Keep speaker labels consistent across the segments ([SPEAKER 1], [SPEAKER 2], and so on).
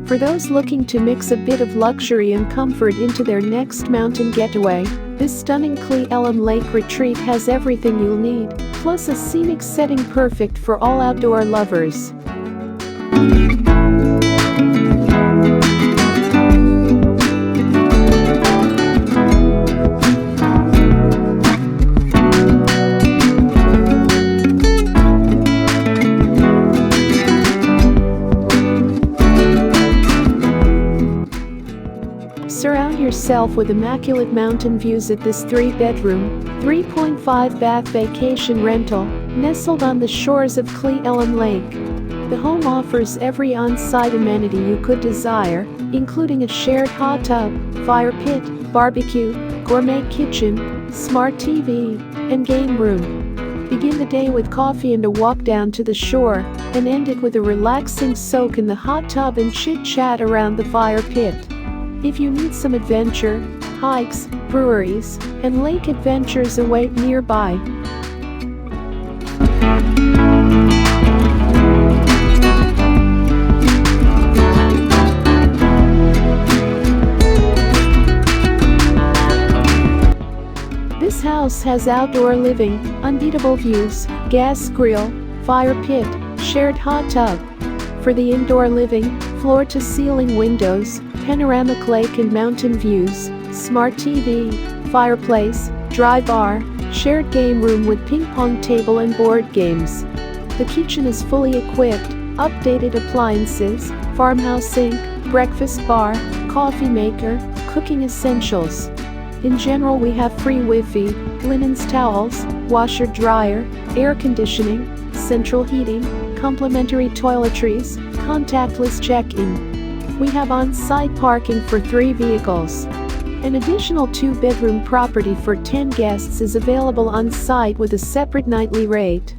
[SPEAKER 1] For those looking to mix a bit of luxury and comfort into their next mountain getaway, this stunning Cle Elum Lake retreat has everything you'll need, plus a scenic setting perfect for all outdoor lovers. Surround yourself with immaculate mountain views at this 3-bedroom, 3.5-bath vacation rental, nestled on the shores of Cle Elum Lake. The home offers every on-site amenity you could desire, including a shared hot tub, fire pit, barbecue, gourmet kitchen, smart TV, and game room. Begin the day with coffee and a walk down to the shore, and end it with a relaxing soak in the hot tub and chit-chat around the fire pit. If you need some adventure, hikes, breweries, and lake adventures await nearby. This house has outdoor living, unbeatable views, gas grill, fire pit, shared hot tub. For the indoor living, floor-to-ceiling windows, panoramic lake and mountain views, smart TV, fireplace, dry bar, shared game room with ping pong table and board games. The kitchen is fully equipped, updated appliances, farmhouse sink, breakfast bar, coffee maker, cooking essentials. In general, we have free Wi-Fi, linens, towels, washer dryer, air conditioning, central heating, complimentary toiletries, contactless check-in. We have on-site parking for 3 vehicles. An additional 2-bedroom property for 10 guests is available on-site with a separate nightly rate.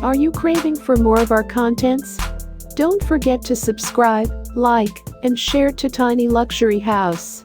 [SPEAKER 1] Are you craving for more of our contents? Don't forget to subscribe, like, and share to Tiny Luxury House.